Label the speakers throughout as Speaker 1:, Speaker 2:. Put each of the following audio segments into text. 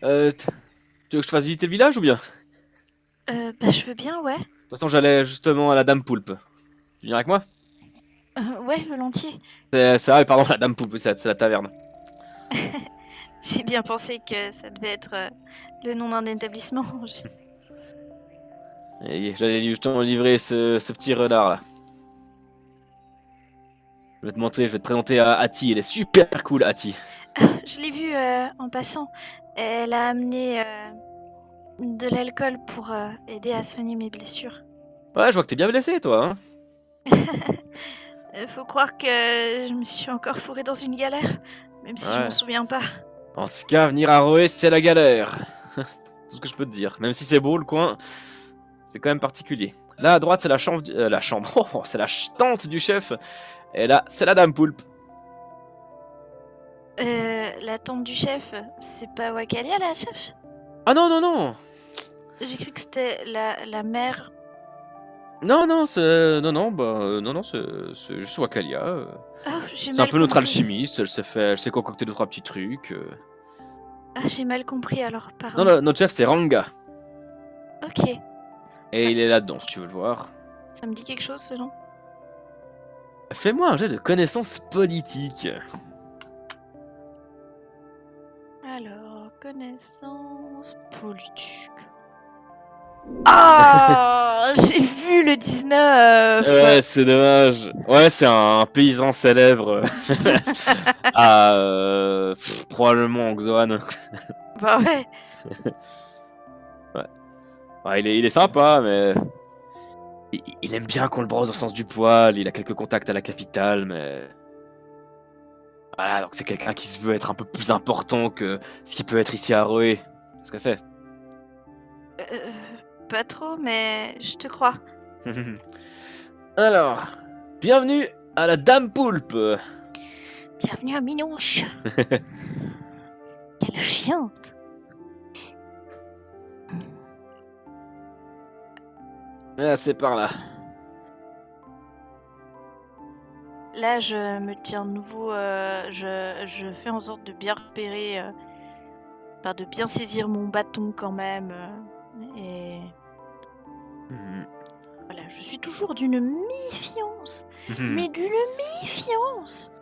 Speaker 1: Tu veux que je te fasse visiter le village ou bien? De
Speaker 2: Bah, je veux bien, ouais.
Speaker 1: toute façon, j'allais justement à la Dame Poulpe. Tu viens avec moi?
Speaker 2: Ouais, volontiers.
Speaker 1: Pardon, la Dame Poulpe, c'est la taverne.
Speaker 2: J'ai bien pensé que ça devait être le nom d'un établissement.
Speaker 1: Et j'allais justement livrer ce petit renard là. Je vais te montrer, je vais te présenter à Hattie, elle est super cool, Hattie.
Speaker 2: Je l'ai vue en passant. Elle a amené de l'alcool pour aider à soigner mes blessures.
Speaker 1: Ouais, je vois que t'es bien blessé, toi, hein.
Speaker 2: Faut croire que je me suis encore fourrée dans une galère, même si je m'en
Speaker 1: Ouais.
Speaker 2: souviens pas.
Speaker 1: En tout cas, venir à Roé, c'est la galère. C'est tout ce que je peux te dire. Même si c'est beau le coin, c'est quand même particulier. Là à droite, c'est la chambre, la chambre. Oh, c'est la tente du chef. Et là, c'est la Dame Poulpe.
Speaker 2: La tante du chef, c'est pas Wakalia, la chef?
Speaker 1: Ah non, non, non.
Speaker 2: J'ai cru que c'était la mère.
Speaker 1: Non, non, c'est... Non, non, bah... non, non, c'est juste Wakalia.
Speaker 2: Ah, j'ai
Speaker 1: C'est un
Speaker 2: mal
Speaker 1: peu notre
Speaker 2: compris.
Speaker 1: alchimiste, elle sait concocter deux, trois petits trucs.
Speaker 2: Ah, j'ai mal compris alors,
Speaker 1: Non,
Speaker 2: pardon.
Speaker 1: notre chef, c'est Ranga.
Speaker 2: Ok,
Speaker 1: Et
Speaker 2: bah,
Speaker 1: il est là-dedans, si tu veux le voir.
Speaker 2: ça me dit quelque chose ce nom.
Speaker 1: Fais-moi un jet de connaissances politiques.
Speaker 2: Alors, connaissance politique. Ah, j'ai vu le 19.
Speaker 1: Ouais, c'est dommage. Ouais, c'est un paysan célèbre à probablement en Xoan.
Speaker 2: Bah ouais.
Speaker 1: Ouais. Ouais, il est sympa, mais il aime bien qu'on le brosse au sens du poil. Il a quelques contacts à la capitale, mais voilà, donc c'est quelqu'un qui se veut être un peu plus important que ce qui peut être ici à Roé. C'est ce que c'est.
Speaker 2: Euh, Pas trop, mais je te crois.
Speaker 1: Alors, bienvenue à la Dame Poulpe.
Speaker 2: Bienvenue à Minouche. Quelle chiante.
Speaker 1: Ah, c'est par là.
Speaker 2: Là, je me tiens de nouveau. Je fais en sorte de bien repérer, enfin, de bien saisir mon bâton quand même. Et
Speaker 1: Mhm.
Speaker 2: voilà, je suis toujours d'une méfiance.
Speaker 1: Mhm.
Speaker 2: Mais d'une méfiance.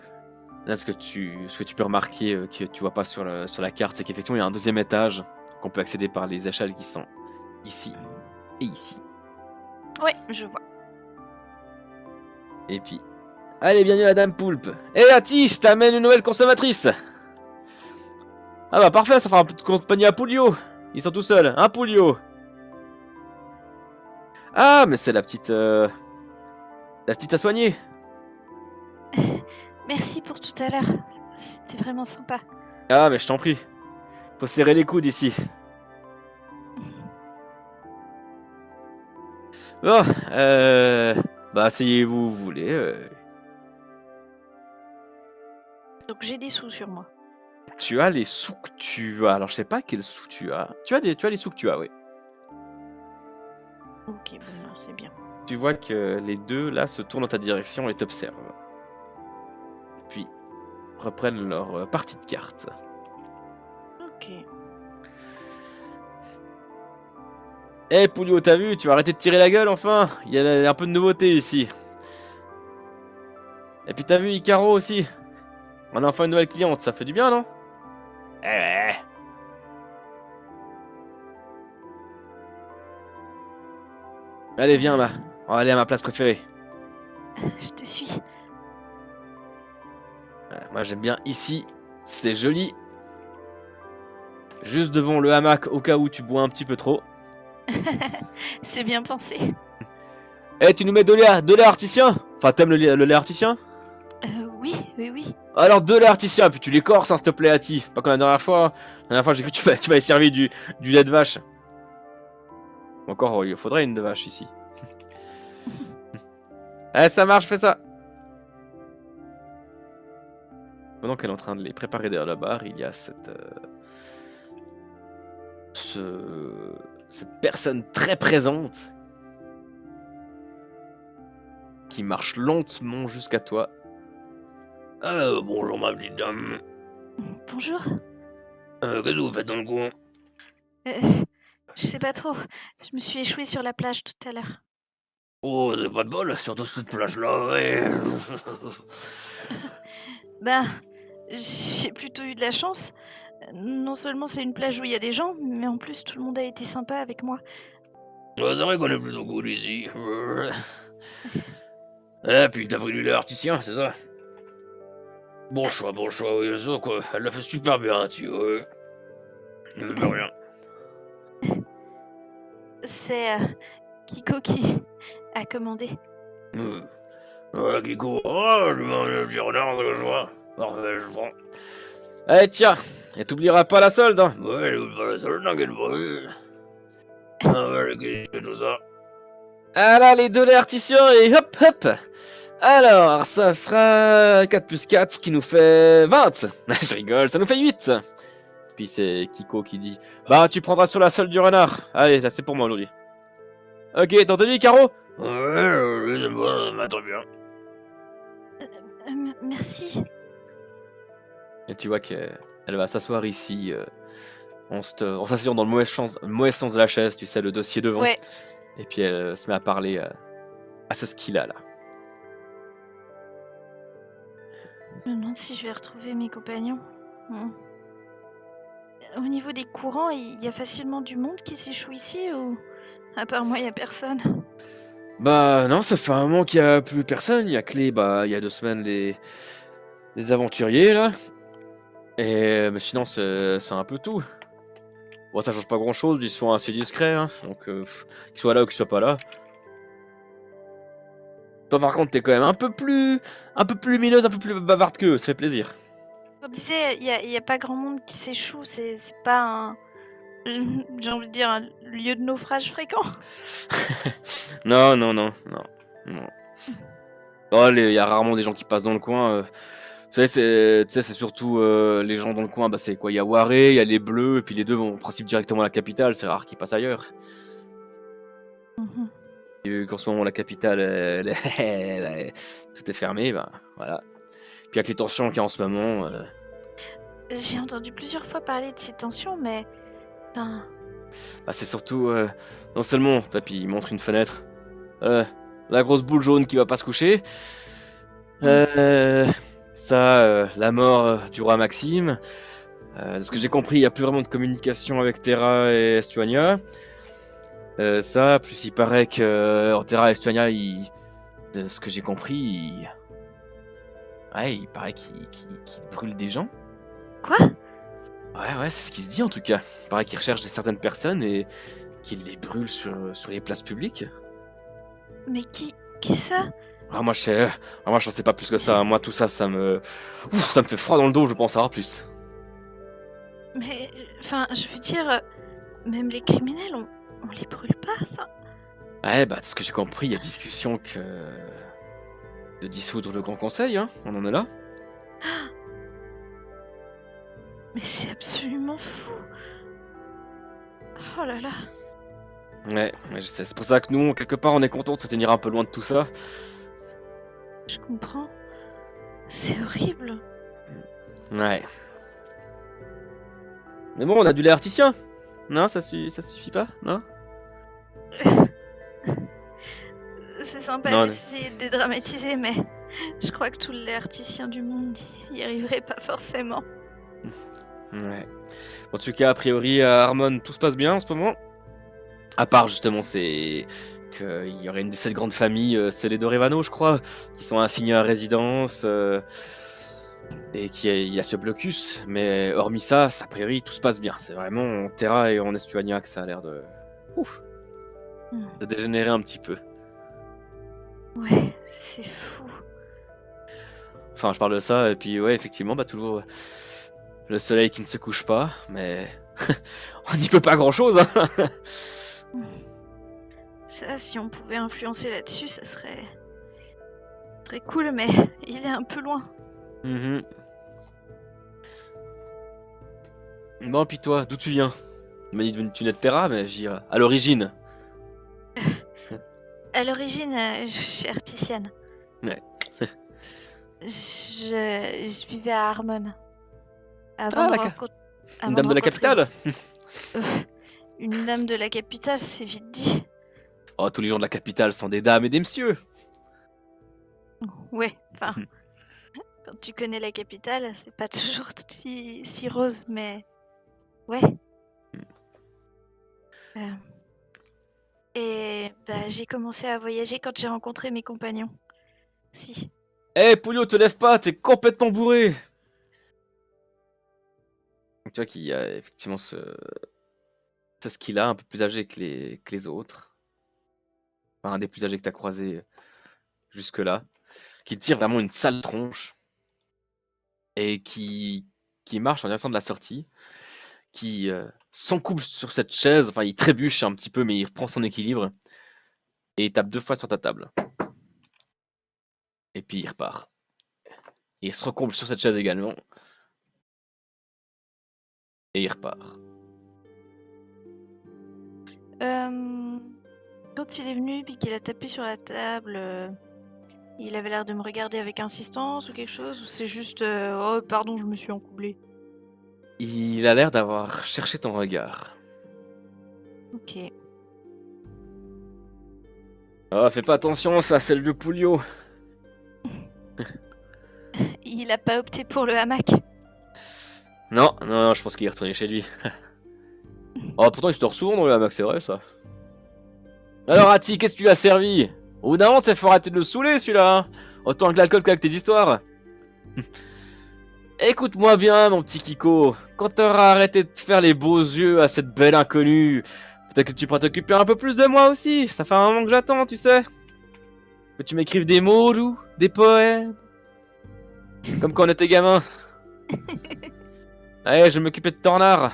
Speaker 1: Là, ce que tu peux remarquer que tu vois pas sur la carte, c'est qu'effectivement, il y a un deuxième étage qu'on peut accéder par les échelles qui sont ici et ici.
Speaker 2: Ouais, je vois.
Speaker 1: Et puis, allez, bienvenue à la Dame Poulpe. Eh, Ati, je t'amène une nouvelle consommatrice. Ah bah parfait, ça fera un peu de compagnie à Poulio. Ils sont tout seuls, hein, Poulio. Ah, mais c'est la petite à soigner.
Speaker 2: Merci pour tout à l'heure. C'était vraiment sympa.
Speaker 1: Ah, mais je t'en prie. Faut serrer les coudes ici. Bon, bah asseyez-vous où vous voulez.
Speaker 2: Donc j'ai des sous sur moi.
Speaker 1: Tu as les sous que tu as. Alors je sais pas quels sous tu as. Tu as les sous que tu as, oui.
Speaker 2: Ok, bon, ben, c'est bien.
Speaker 1: Tu vois que les deux là se tournent dans ta direction et t'observent. Puis reprennent leur partie de cartes.
Speaker 2: Ok.
Speaker 1: Eh Poulio, t'as vu? Tu vas arrêter de tirer la gueule enfin? Il y a un peu de nouveauté ici. Et puis t'as vu Icaro aussi? On a enfin une nouvelle cliente, ça fait du bien, non? Eh. Allez, viens là. On va aller à ma place préférée.
Speaker 2: Je te suis.
Speaker 1: Moi j'aime bien ici. C'est joli. Juste devant le hamac au cas où tu bois un petit peu trop.
Speaker 2: C'est bien pensé.
Speaker 1: Eh, tu nous mets de lait artisan? Enfin, t'aimes le lait artisan?
Speaker 2: Oui, oui, oui.
Speaker 1: Alors de lait artisan, puis tu l'écorces, hein, s'il te plaît, Ati. Pas comme la dernière fois. La dernière fois, j'ai cru que tu m'avais servi du lait de vache. Encore, il faudrait une de vache ici. Eh, ça marche, fais ça. Pendant qu'elle est en train de les préparer derrière la barre, il y a cette personne très présente qui marche lentement jusqu'à toi. Bonjour ma petite dame.
Speaker 2: Bonjour.
Speaker 1: Qu'est-ce que vous faites dans le coin?
Speaker 2: Euh, je sais pas trop. Je me suis échouée sur la plage tout à l'heure.
Speaker 1: Oh, c'est pas de bol, surtout cette plage-là, ouais.
Speaker 2: Ben, j'ai plutôt eu de la chance. Non seulement c'est une plage où il y a des gens, mais en plus tout le monde a été sympa avec moi.
Speaker 1: Ouais, c'est vrai qu'on est plutôt cool ici. Et puis t'as pris du lait artisanal, c'est ça? Bon choix, oui, ça, quoi. Elle l'a fait super bien, tu vois. Il veut plus rien.
Speaker 2: C'est Kiko qui a commandé.
Speaker 1: Ouais, Kiko. Oh, je demande le petit renard que je vois. Parfait, je prends. Eh tiens, et t'oublieras pas la solde, hein. Ouais, j'oublie pas la solde, t'inquiète pas. Ah ouais, qu'est-ce tout ça? Ah là, les deux laits artisanaux et hop hop. Alors, ça fera 4 plus 4, ce qui nous fait 20. Je rigole, ça nous fait 8. Puis c'est Kiko qui dit: Bah, tu prendras sur la solde du renard. Allez, ça c'est pour moi aujourd'hui. Ok, t'as entendu, Caro? Ouais, c'est bon, ça m'a très bien.
Speaker 2: Merci.
Speaker 1: Et tu vois qu'elle va s'asseoir ici, en s'asseyant dans le mauvais sens de la chaise, tu sais, le dossier devant.
Speaker 2: Ouais.
Speaker 1: Et puis elle se met à parler à ce ski-là, là.
Speaker 2: Je me demande si je vais retrouver mes compagnons. Au niveau des courants, il y a facilement du monde qui s'échoue ici ou à part moi, il y a personne?
Speaker 1: Bah non, ça fait un moment qu'il y a plus personne. Il y a que il y a 2 semaines, les aventuriers, là. Et mais sinon, c'est un peu tout. Bon, ça change pas grand-chose, ils sont assez discrets, hein. Donc, qu'ils soient là ou qu'ils soient pas là. Toi, par contre, t'es quand même un peu plus lumineuse, un peu plus bavarde qu'eux, ça fait plaisir.
Speaker 2: On disait, il y a pas grand monde qui s'échoue, c'est pas un... J'ai envie de dire un lieu de naufrage fréquent.
Speaker 1: Non, non, non, non, non. Oh, il y a rarement des gens qui passent dans le coin. Tu sais, c'est surtout les gens dans le coin. Bah, c'est quoi? Il y a Waré, il y a les Bleus, et puis les deux vont en principe directement à la capitale. C'est rare qu'ils passent ailleurs.
Speaker 2: Mhm.
Speaker 1: Et vu qu'en ce moment, la capitale, tout est fermé, bah voilà. Puis avec les tensions qu'il y a en ce moment.
Speaker 2: J'ai entendu plusieurs fois parler de ces tensions, mais... Ben...
Speaker 1: Bah, c'est surtout, non seulement, puis il montre une fenêtre, la grosse boule jaune qui va pas se coucher, la mort du roi Maxime, de ce que j'ai compris, il n'y a plus vraiment de communication avec Terra et Estuania, plus il paraît que Terra et Estuania, de ce que j'ai compris, il paraît qu'ils brûlent des gens.
Speaker 2: Quoi?
Speaker 1: Ouais, c'est ce qui se dit en tout cas. Il paraît qu'ils recherchent certaines personnes et qu'ils les brûlent sur les places publiques.
Speaker 2: Mais qui ça?
Speaker 1: Moi j'en sais pas plus que ça. Moi tout ça, ça me fait froid dans le dos, je pense savoir plus.
Speaker 2: Mais... Enfin, je veux dire... Même les criminels, on les brûle pas, enfin...
Speaker 1: Ouais, bah de ce que j'ai compris, il y a discussion de dissoudre le Grand Conseil, hein. On en est là.
Speaker 2: Mais c'est absolument fou. Oh là là.
Speaker 1: Ouais, je sais. C'est pour ça que nous, quelque part, on est content de se tenir un peu loin de tout ça.
Speaker 2: Je comprends. C'est horrible.
Speaker 1: Ouais. Mais bon, on a du lait artisanal. Non, ça suffit pas, non?
Speaker 2: C'est sympa
Speaker 1: Non.
Speaker 2: d'essayer de dédramatiser, mais je crois que tous les artisans du monde y arriveraient pas forcément.
Speaker 1: Ouais. En tout cas, a priori, à Harmon, tout se passe bien en ce moment. À part justement, c'est qu'il y aurait une de ces grandes familles, c'est les Dorevano, je crois, qui sont assignés à résidence, et il y a ce blocus. Mais hormis ça, a priori, tout se passe bien. C'est vraiment en Terra et en Estuania que ça a l'air de dégénérer un petit peu.
Speaker 2: Ouais, c'est fou.
Speaker 1: Enfin, je parle de ça, et puis ouais, effectivement, bah toujours le soleil qui ne se couche pas, mais on n'y peut pas grand-chose, hein.
Speaker 2: Ça, si on pouvait influencer là-dessus, ça serait cool, mais il est un peu loin.
Speaker 1: Bon, puis toi, d'où tu viens? Tu m'as dit que tu n'es de Terra, mais je veux dire, à l'origine.
Speaker 2: À l'origine, je suis artisienne.
Speaker 1: Ouais.
Speaker 2: Je vivais à Harmon.
Speaker 1: Ah, une dame de la capitale.
Speaker 2: Une dame de la capitale, c'est vite dit.
Speaker 1: Oh, tous les gens de la capitale sont des dames et des messieurs.
Speaker 2: Ouais, enfin, quand tu connais la capitale, c'est pas toujours si rose, mais ouais. Euh, Et bah, j'ai commencé à voyager quand j'ai rencontré mes compagnons. Si.
Speaker 1: Eh, Pouillot, te lève pas, t'es complètement bourré. Tu vois qu'il y a effectivement ce skill-là, un peu plus âgé que les autres. Enfin, un des plus âgés que t'as croisé jusque-là. Qui tire vraiment une sale tronche. Et qui marche en direction de la sortie. Qui s'encouble sur cette chaise. Enfin, il trébuche un petit peu, mais il reprend son équilibre. Et il tape 2 fois sur ta table. Et puis il repart. Et il se recomble sur cette chaise également. Et il repart.
Speaker 2: Quand il est venu puis qu'il a tapé sur la table, il avait l'air de me regarder avec insistance ou quelque chose, ou c'est juste oh pardon, je me suis encoublé.
Speaker 1: Il a l'air d'avoir cherché ton regard.
Speaker 2: Ok.
Speaker 1: Oh, fais pas attention, ça, c'est le vieux Pouillot.
Speaker 2: Il a pas opté pour le hamac.
Speaker 1: Non, non, non, je pense qu'il est retourné chez lui. Oh, pourtant, il se dort souvent dans le hamac, c'est vrai, ça. Alors, Ati, qu'est-ce que tu lui as servi? Au bout d'un moment, ça faut arrêter de le saouler, celui-là, hein. Autant que l'alcool qu'avec tes histoires. Écoute-moi bien, mon petit Kiko. Quand t'auras arrêté de te faire les beaux yeux à cette belle inconnue, peut-être que tu pourras t'occuper un peu plus de moi aussi. Ça fait un moment que j'attends, tu sais. Que tu m'écrives des mots, Lou, des poèmes. Comme quand on était gamin. Allez, je vais m'occuper de Tornard.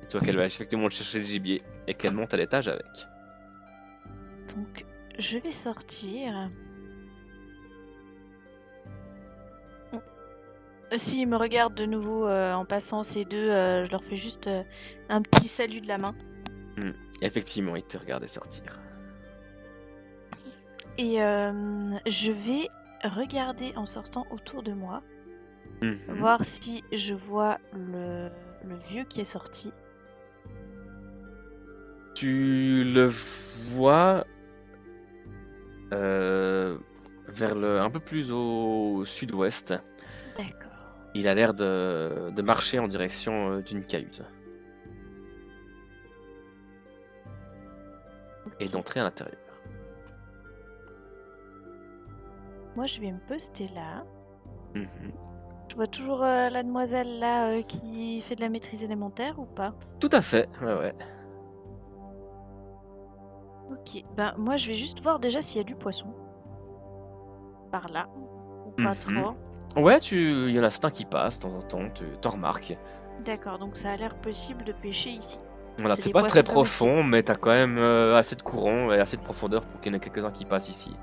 Speaker 1: Et toi qu'elle va effectivement chercher le gibier et qu'elle monte à l'étage avec.
Speaker 2: Donc, je vais sortir. S'ils me regardent de nouveau en passant ces deux, je leur fais juste un petit salut de la main.
Speaker 1: Effectivement, il te regardait sortir.
Speaker 2: Et je vais regarder en sortant autour de moi, voir si je vois le vieux qui est sorti.
Speaker 1: Tu le vois vers un peu plus au sud-ouest.
Speaker 2: D'accord.
Speaker 1: Il a l'air de marcher en direction d'une cahute. Et d'entrer à l'intérieur.
Speaker 2: Moi, je vais me poster là.
Speaker 1: Mhm.
Speaker 2: Je vois toujours la demoiselle là qui fait de la maîtrise élémentaire ou pas?
Speaker 1: Tout à fait, ouais, ouais.
Speaker 2: Ok, ben moi je vais juste voir déjà s'il y a du poisson. Par là. Ou pas trop.
Speaker 1: Ouais, il y en a certains qui passent de temps en temps, tu t'en remarques.
Speaker 2: D'accord, donc ça a l'air possible de pêcher ici.
Speaker 1: Voilà,
Speaker 2: C'est
Speaker 1: c'est
Speaker 2: des
Speaker 1: pas
Speaker 2: poissons
Speaker 1: très
Speaker 2: domestiques.
Speaker 1: profond, mais t'as quand même assez de courant et assez de profondeur pour qu'il y en ait quelques-uns qui passent ici.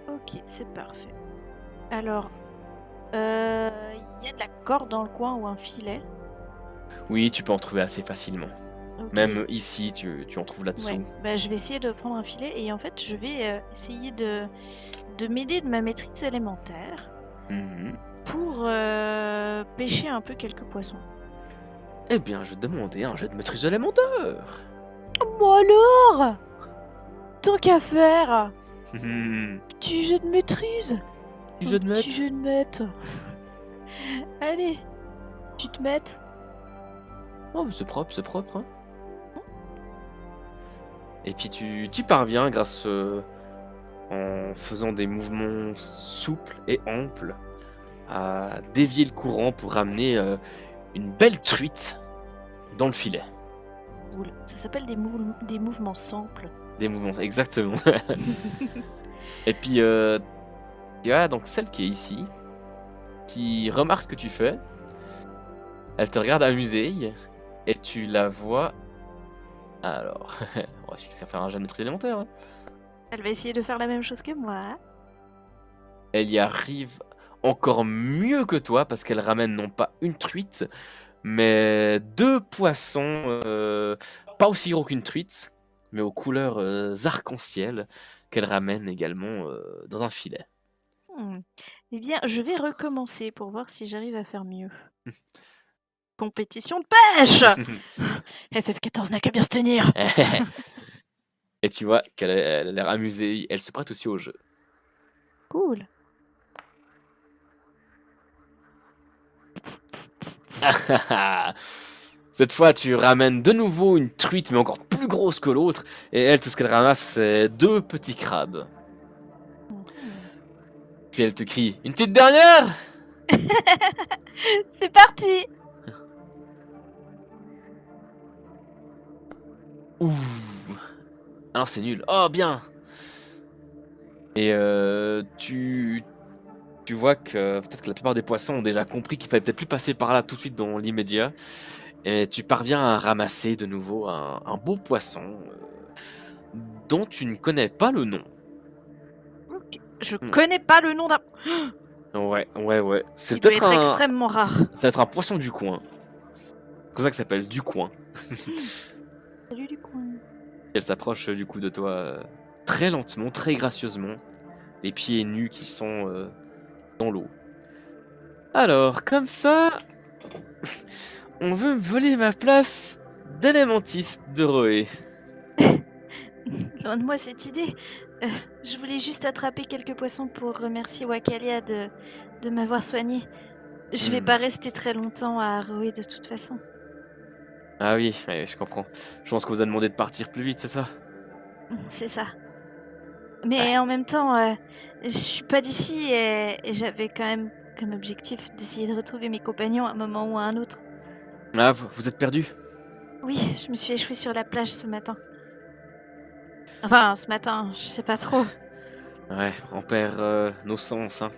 Speaker 2: Ok, c'est parfait. Alors, il y a de la corde dans le coin ou un filet.
Speaker 1: Oui, tu peux en trouver assez facilement.
Speaker 2: Ok.
Speaker 1: Même ici, tu en trouves là-dessous.
Speaker 2: Ouais, bah, je vais essayer de prendre un filet et en fait, je vais essayer de m'aider de ma maîtrise élémentaire
Speaker 1: Mhm.
Speaker 2: pour pêcher un peu quelques poissons.
Speaker 1: Eh bien, je vais te demander un jet de maîtrise élémentaire.
Speaker 2: Moi alors! Tant qu'à faire!
Speaker 1: Mhm.
Speaker 2: Petit jet de maîtrise!
Speaker 1: Petit jet de
Speaker 2: Petit
Speaker 1: maître.
Speaker 2: jet de maître! Allez! Tu te mets?
Speaker 1: Oh, mais c'est propre, hein. Et puis tu parviens grâce en faisant des mouvements souples et amples à dévier le courant pour ramener une belle truite dans le filet.
Speaker 2: Cool. Ça s'appelle des mouvements simples.
Speaker 1: Des mouvements, exactement. Et puis tu as donc celle qui est ici, qui remarque ce que tu fais. Elle te regarde amusée et tu la vois. Alors, on va essayer de faire un jet de maîtrise élémentaire, hein.
Speaker 2: Elle va essayer de faire la même chose que moi.
Speaker 1: Elle y arrive encore mieux que toi parce qu'elle ramène non pas une truite, mais 2 poissons, pas aussi gros qu'une truite, mais aux couleurs arc-en-ciel, qu'elle ramène également dans un filet.
Speaker 2: Eh bien, je vais recommencer pour voir si j'arrive à faire mieux. compétition de pêche. FF14 n'a qu'à bien se tenir.
Speaker 1: Et tu vois qu'elle a l'air amusée, elle se prête aussi au jeu.
Speaker 2: Cool.
Speaker 1: Cette fois, tu ramènes de nouveau une truite, mais encore plus grosse que l'autre. Et elle, tout ce qu'elle ramasse, c'est 2 petits crabes. Puis elle te crie, une petite dernière?
Speaker 2: C'est parti.
Speaker 1: Ouh. Alors c'est nul. Oh, bien. Et tu vois que peut-être que la plupart des poissons ont déjà compris qu'il fallait peut-être plus passer par là tout de suite dans l'immédiat. Et tu parviens à ramasser de nouveau un beau poisson dont tu ne connais pas le nom.
Speaker 2: Ok. Je connais pas le nom d'un.
Speaker 1: Ouais. C'est
Speaker 2: Il doit
Speaker 1: peut-être
Speaker 2: être extrêmement rare.
Speaker 1: ça va être un poisson du coin. C'est comme ça que ça s'appelle, du coin.
Speaker 2: Salut du coin.
Speaker 1: Elle s'approche du coup de toi très lentement, très gracieusement. Les pieds nus qui sont dans l'eau. Alors, comme ça, on veut me voler ma place d'élémentiste de Roé.
Speaker 2: Loin de moi cette idée. Je voulais juste attraper quelques poissons pour remercier Wakalia de m'avoir soigné. Je vais pas rester très longtemps à Aroé de toute façon.
Speaker 1: Ah oui, ouais, je comprends. Je pense qu'on vous a demandé de partir plus vite, c'est ça?
Speaker 2: C'est ça. Mais en même temps, je suis pas d'ici et j'avais quand même comme objectif d'essayer de retrouver mes compagnons à un moment ou à un autre.
Speaker 1: Ah, vous êtes perdu?
Speaker 2: Oui, je me suis échouée sur la plage ce matin. Enfin, ce matin, je sais pas trop.
Speaker 1: Ouais, on perd nos sens, hein.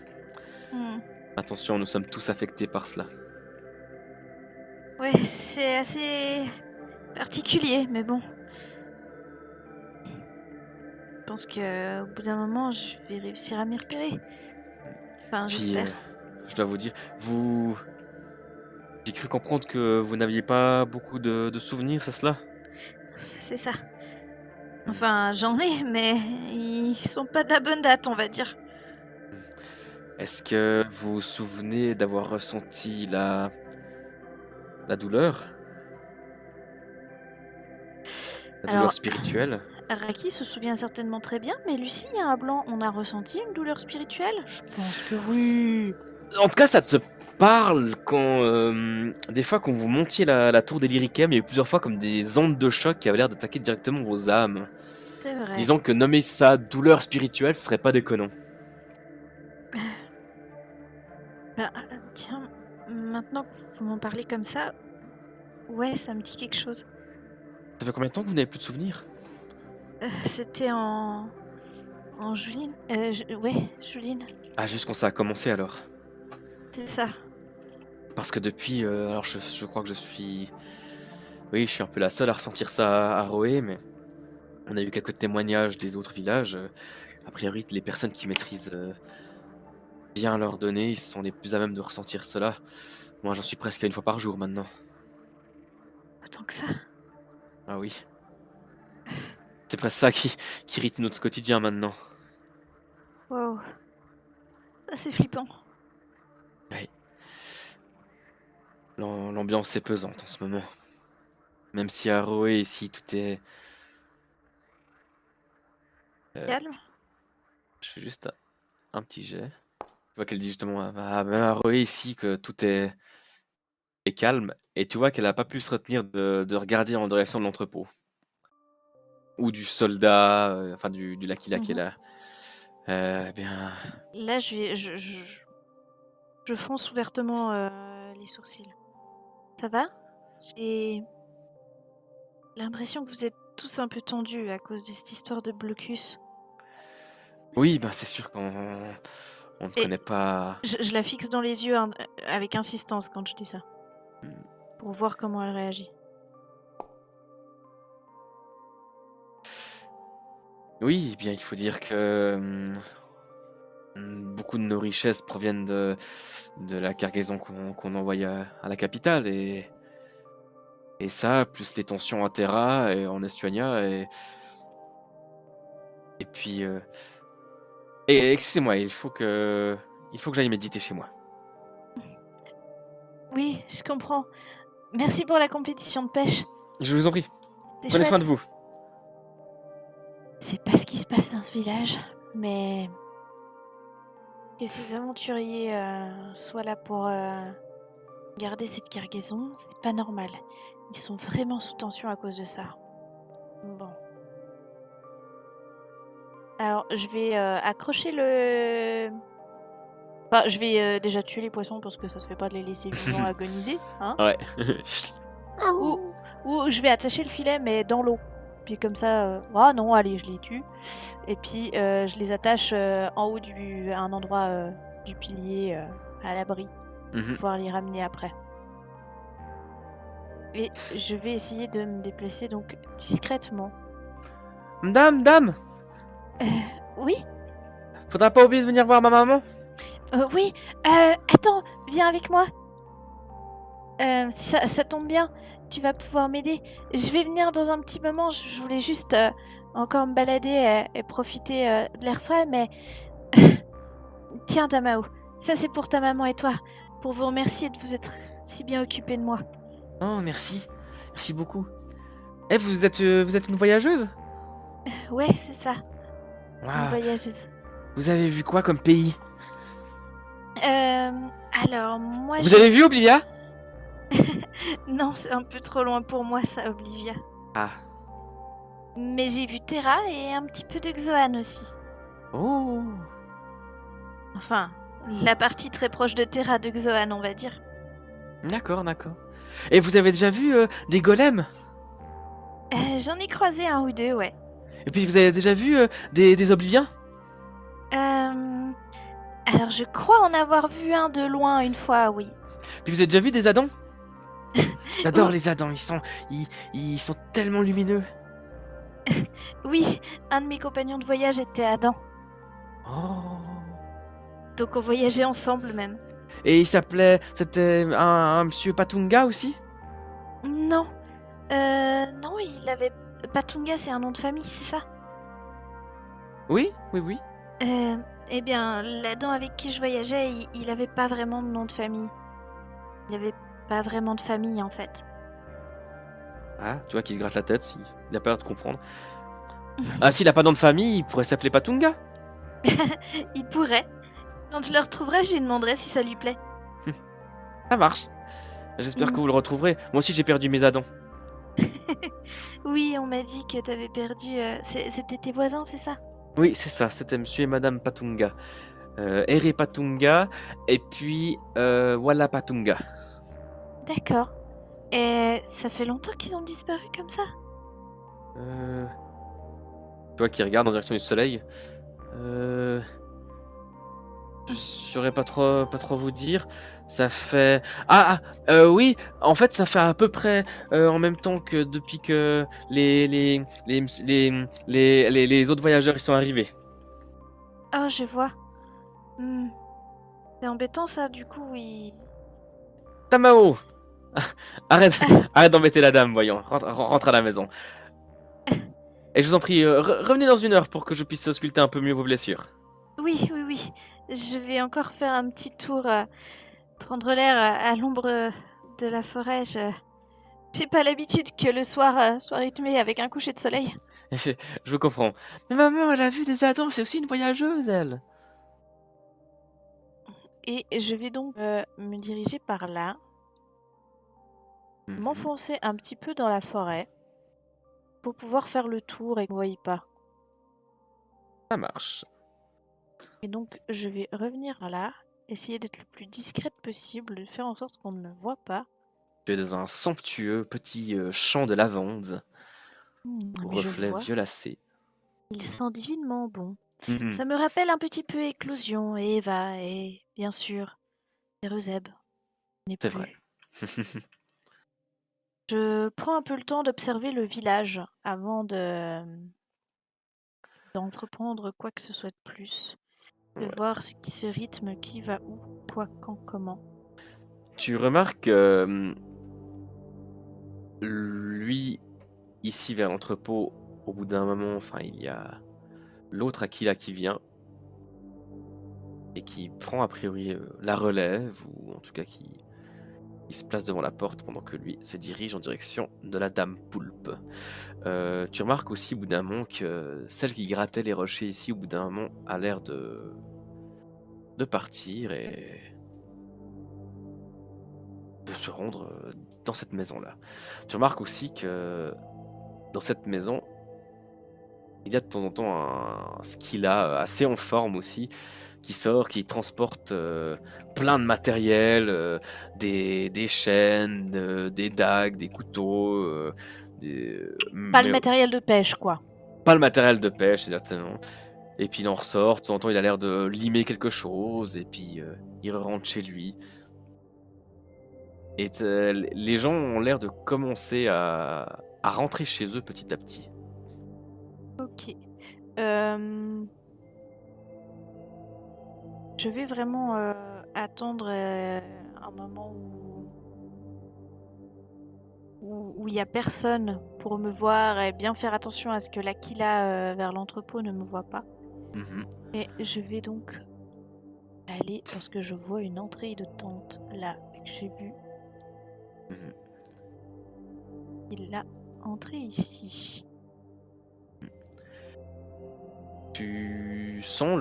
Speaker 2: Hmm.
Speaker 1: Attention, nous sommes tous affectés par cela.
Speaker 2: Ouais, c'est assez particulier, mais bon. Je pense que au bout d'un moment, je vais réussir à m'y repérer. Enfin,
Speaker 1: Puis,
Speaker 2: j'espère.
Speaker 1: je dois vous dire, j'ai cru comprendre que vous n'aviez pas beaucoup de souvenirs, c'est cela?
Speaker 2: C'est ça. Enfin, j'en ai, mais ils sont pas de la bonne date, on va dire.
Speaker 1: Est-ce que vous vous souvenez d'avoir ressenti la douleur? La douleur
Speaker 2: Alors,
Speaker 1: spirituelle?
Speaker 2: Raki se souvient certainement très bien, mais Lucie et un blanc, on a ressenti une douleur spirituelle? Je pense que oui.
Speaker 1: En tout cas, ça te parle quand, des fois, quand vous montiez la tour des Lyrichem, il y a eu plusieurs fois comme des ondes de choc qui avaient l'air d'attaquer directement vos âmes.
Speaker 2: C'est vrai.
Speaker 1: Disons que nommer ça douleur spirituelle, ce serait pas déconnant.
Speaker 2: Ben, tiens, maintenant que vous m'en parlez comme ça, ouais, ça me dit quelque chose.
Speaker 1: Ça fait combien de temps que vous n'avez plus de souvenirs?
Speaker 2: C'était en Juline. Ouais, Juline,
Speaker 1: Ah, juste quand ça a commencé alors.
Speaker 2: c'est ça.
Speaker 1: Parce que depuis, alors je crois que je suis... Oui, je suis un peu la seule à ressentir ça à Roé, mais on a eu quelques témoignages des autres villages. A priori, les personnes qui maîtrisent bien leurs données, ils sont les plus à même de ressentir cela. Moi, j'en suis presque à une fois par jour maintenant.
Speaker 2: Autant que ça.
Speaker 1: Ah oui. C'est presque ça qui rythme notre quotidien maintenant.
Speaker 2: Wow. Ah, c'est flippant.
Speaker 1: Ouais. L'ambiance est pesante en ce moment. Même si à Roé, ici, tout est...
Speaker 2: Calme.
Speaker 1: Je fais juste un petit jet. Tu vois qu'elle dit justement à Roé ici que tout est calme. Et tu vois qu'elle a pas pu se retenir de regarder en direction de l'entrepôt. Ou du soldat, enfin du Lucky Luck qui est
Speaker 2: Mhm.
Speaker 1: là. Eh bien...
Speaker 2: Là, je fronce ouvertement les sourcils. Ça va? J'ai l'impression que vous êtes tous un peu tendus à cause de cette histoire de blocus.
Speaker 1: Oui, ben c'est sûr qu'on ne
Speaker 2: Et
Speaker 1: connaît pas...
Speaker 2: je la fixe dans les yeux avec insistance quand je dis ça, pour voir comment elle réagit.
Speaker 1: Oui, eh bien il faut dire que beaucoup de nos richesses proviennent de la cargaison qu'on envoie à la capitale et ça, plus les tensions à Terra et en Estuania et puis et excusez-moi, il faut que j'aille méditer chez moi.
Speaker 2: Oui, je comprends. Merci pour la compétition de pêche.
Speaker 1: Je vous en prie.
Speaker 2: C'est
Speaker 1: Prenez soin de
Speaker 2: chouette.
Speaker 1: vous.
Speaker 2: C'est pas ce qui se passe dans ce village, mais que ces aventuriers soient là pour garder cette cargaison, c'est pas normal. Ils sont vraiment sous tension à cause de ça. Bon. Alors, je vais accrocher le... Enfin, je vais déjà tuer les poissons parce que ça se fait pas de les laisser vivants agoniser, hein.
Speaker 1: Ouais.
Speaker 2: Ou je vais attacher le filet, mais dans l'eau. Puis comme ça... Ah non, allez, je les tue. Et puis, je les attache en haut à un endroit du pilier à l'abri. Pour pouvoir les ramener après. Et je vais essayer de me déplacer donc discrètement.
Speaker 1: Dame,
Speaker 2: Oui,
Speaker 1: faudra pas oublier de venir voir ma maman.
Speaker 2: oui. Attends, viens avec moi. Ça tombe bien, tu vas pouvoir m'aider. Je vais venir dans un petit moment. Je voulais juste encore me balader et profiter de l'air frais, mais tiens, Tamao, ça c'est pour ta maman et toi, pour vous remercier de vous être si bien occupé de moi.
Speaker 1: Oh, merci. Merci beaucoup. Eh, vous êtes une voyageuse?
Speaker 2: Ouais, c'est ça, une
Speaker 1: Waouh.
Speaker 2: voyageuse.
Speaker 1: Vous avez vu quoi comme pays?
Speaker 2: Alors moi
Speaker 1: Vous avez vu Oblivia?
Speaker 2: Non, c'est un peu trop loin pour moi ça, Olivia.
Speaker 1: Ah.
Speaker 2: Mais j'ai vu Terra et un petit peu de Xoan aussi.
Speaker 1: Oh.
Speaker 2: Enfin, la partie très proche de Terra de Xoan, on va dire.
Speaker 1: D'accord. Et vous avez déjà vu des golems?
Speaker 2: J'en ai croisé un ou deux, ouais.
Speaker 1: Et puis vous avez déjà vu des Obliviens?
Speaker 2: Alors je crois en avoir vu un de loin une fois, oui.
Speaker 1: Puis vous avez déjà vu des Adans? J'adore
Speaker 2: Oh.
Speaker 1: les Adans, ils sont tellement lumineux.
Speaker 2: Oui, un de mes compagnons de voyage était Adam.
Speaker 1: Oh.
Speaker 2: Donc on voyageait ensemble même.
Speaker 1: Et c'était un monsieur Patunga aussi?
Speaker 2: Non. Non, il avait... Patunga, c'est un nom de famille, c'est ça?
Speaker 1: Oui.
Speaker 2: Eh bien, l'Adam avec qui je voyageais, il avait pas vraiment de nom de famille. Il avait pas vraiment de famille, en fait.
Speaker 1: Ah, tu vois qu'il se gratte la tête, il a pas l'air de comprendre. Ah, s'il a pas de nom de famille, il pourrait s'appeler Patunga.
Speaker 2: Il pourrait. Quand je le retrouverai, je lui demanderai si ça lui plaît.
Speaker 1: Ça marche. J'espère que vous le retrouverez. Moi aussi, j'ai perdu mes Adans.
Speaker 2: Oui, on m'a dit que t'avais perdu... C'était tes voisins, c'est ça?
Speaker 1: Oui, c'est ça, c'était monsieur et madame Patunga. Ere Patunga, et puis Walla Patunga.
Speaker 2: D'accord. Et ça fait longtemps qu'ils ont disparu comme ça?
Speaker 1: Toi qui regarde en direction du soleil. Je saurais pas trop vous dire. Ça fait... oui, en fait, ça fait à peu près en même temps que depuis que les autres voyageurs ils sont arrivés.
Speaker 2: Oh, je vois. C'est embêtant ça, du coup, oui.
Speaker 1: Tamao! Arrête d'embêter la dame, voyons. Rentre à la maison. Et je vous en prie, revenez dans une heure pour que je puisse ausculter un peu mieux vos blessures.
Speaker 2: Oui. Je vais encore faire un petit tour, prendre l'air à l'ombre de la forêt. J'ai pas l'habitude que le soir soit rythmé avec un coucher de soleil.
Speaker 1: Je vous comprends. Mais maman, elle a vu des Adams, c'est aussi une voyageuse, elle.
Speaker 2: Et je vais donc me diriger par là, m'enfoncer un petit peu dans la forêt pour pouvoir faire le tour et qu'on ne voie pas.
Speaker 1: Ça marche.
Speaker 2: Et donc je vais revenir là, essayer d'être le plus discrète possible, de faire en sorte qu'on ne me voit pas.
Speaker 1: Tu es dans un somptueux petit champ de lavande aux
Speaker 2: Mais je
Speaker 1: reflets
Speaker 2: vois,
Speaker 1: violacés.
Speaker 2: il sent divinement bon.
Speaker 1: Mhm.
Speaker 2: Ça me rappelle un petit peu Éclosion et Eva et, bien sûr, Erezeb n'est
Speaker 1: C'est vrai.
Speaker 2: plus. Je prends un peu le temps d'observer le village avant d'entreprendre quoi que ce soit de plus. De
Speaker 1: Ouais.
Speaker 2: voir ce qui se rythme, qui va où, quoi, quand, comment.
Speaker 1: Tu remarques lui, ici vers l'entrepôt, au bout d'un moment, enfin, il y a l'autre Aquila qui vient et qui prend a priori la relève, ou en tout cas Il se place devant la porte pendant que lui se dirige en direction de la Dame Poulpe. Tu remarques aussi au bout d'un moment que celle qui grattait les rochers ici, au bout d'un moment, a l'air de partir et de se rendre dans cette maison-là. Tu remarques aussi que dans cette maison, il y a de temps en temps un Scylla assez en forme aussi, qui sort, qui transporte plein de matériel, des chaînes, des dagues, des couteaux,
Speaker 2: Pas le
Speaker 1: mais
Speaker 2: matériel de pêche, quoi.
Speaker 1: pas le matériel de pêche, exactement. Et puis il en ressort, de temps en temps il a l'air de limer quelque chose, et puis il rentre chez lui. Et les gens ont l'air de commencer à rentrer chez eux petit à petit.
Speaker 2: Ok. Je vais vraiment attendre un moment où il n'y a personne pour me voir et bien faire attention à ce que l'Aquila vers l'entrepôt ne me voit pas.
Speaker 1: Mhm.
Speaker 2: Et je vais donc aller lorsque je vois une entrée de tente là que j'ai vu.
Speaker 1: Mhm.
Speaker 2: Il a entré ici.
Speaker 1: Tu sens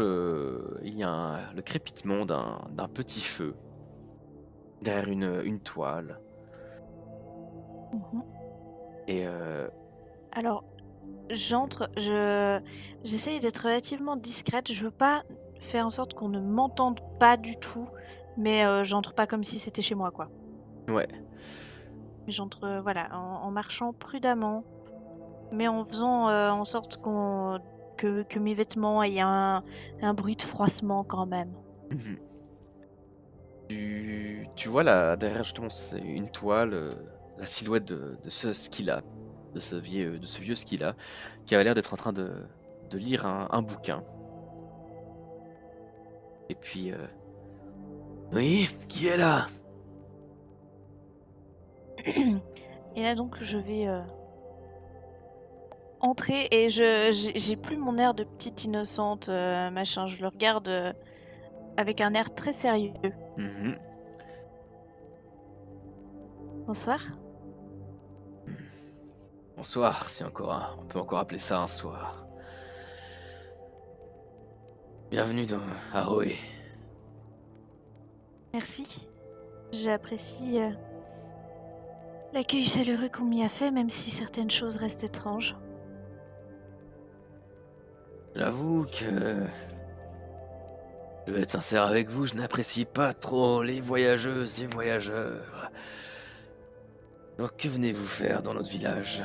Speaker 1: il y a le crépitement d'un petit feu derrière une toile.
Speaker 2: Mhm.
Speaker 1: Et
Speaker 2: Alors, j'essaye d'être relativement discrète. Je veux pas faire en sorte qu'on ne m'entende pas du tout, mais j'entre pas comme si c'était chez moi, quoi.
Speaker 1: ouais.
Speaker 2: J'entre, voilà, en marchant prudemment, mais en faisant en sorte que mes vêtements aient un bruit de froissement quand même.
Speaker 1: Mhm. Tu vois derrière justement c'est une toile, la silhouette de ce Scylla, de ce vieux Scylla, qui avait l'air d'être en train de lire un bouquin. Et puis, oui, qui est là?
Speaker 2: Et là donc je vais entrer et j'ai plus mon air de petite innocente, machin. Je le regarde avec un air très sérieux.
Speaker 1: Mhm.
Speaker 2: Bonsoir.
Speaker 1: Bonsoir, si on peut encore appeler ça un soir. Bienvenue dans Aroé.
Speaker 2: Merci. J'apprécie l'accueil chaleureux qu'on m'y a fait, même si certaines choses restent étranges.
Speaker 1: J'avoue que, je vais être sincère avec vous, je n'apprécie pas trop les voyageuses et voyageurs. Donc que venez-vous faire dans notre village?